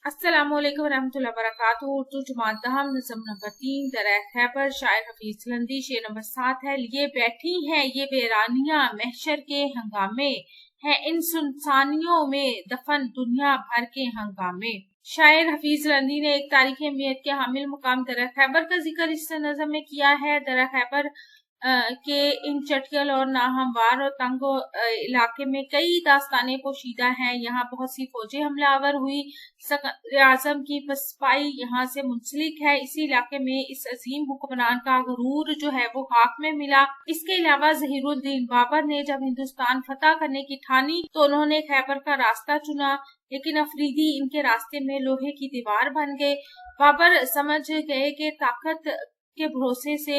अस्सलाम वालेकुम रहमतुल्लाहि वबरकातुहू। उर्दू जमात दहम नज़म नंबर 3 दरा खैबर शायर हफीज लंदी शेर नंबर 7 है। लिए बैठी हैं ये वीरानियां महशर के हंगामे हैं इन सुनसानियों में दफन दुनिया भर के हंगामे। शायर हफीज लंदी ने एक तारीखी अहमियत के हामिल मुकाम दरा खैबर का जिक्र इस नज़म में किया है। दरा खैबर के इन चटकल और नाहमवार और तंग इलाके में कई दास्तानें पोशीदा हैं। यहाँ बहुत सी फौजें हमलावर हुई, सदर आजम की पसपाई यहाँ से मुंसलिक है। इसी इलाके में इस अजीम हुक्मरान का गरूर जो है वो खाक में मिला। इसके अलावा ज़हीरुद्दीन बाबर ने जब हिंदुस्तान फतह करने की ठानी तो उन्होंने खैबर का रास्ता चुना, लेकिन अफरीदी इनके रास्ते में लोहे की दीवार बन गए। बाबर समझ गए कि ताकत के भरोसे से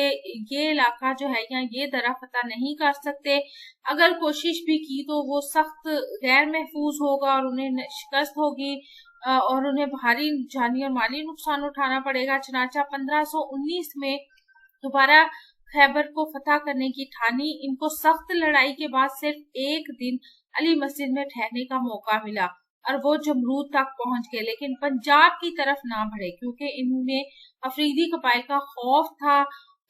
ये इलाका जो है या ये दरा फतह नहीं कर सकते। अगर कोशिश भी की तो वो सख्त गैर महफूज होगा और उन्हें शिकस्त होगी और उन्हें भारी जानी और माली नुकसान उठाना पड़ेगा। चनाचा 1519 में दोबारा खैबर को फतह करने की ठानी। इनको सख्त लड़ाई के बाद सिर्फ एक दिन अली मस्जिद में ठहरने का मौका मिला और वो जमरूद तक पहुंच गए, लेकिन पंजाब की तरफ ना बढ़े क्योंकि इनमें अफरीदी कबाइल का खौफ था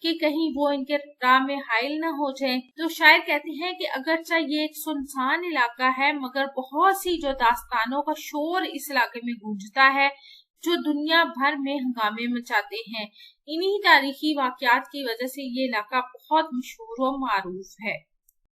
कि कहीं वो इनके राह में हाइल न हो जाए। तो शायर कहते हैं कि अगरचा ये एक सुनसान इलाका है मगर बहुत सी जो दास्तानों का शोर इस इलाके में गूंजता है जो दुनिया भर में हंगामे मचाते हैं। इन्हीं तारीखी वाकयात की वजह से ये इलाका बहुत मशहूर और मारूफ है।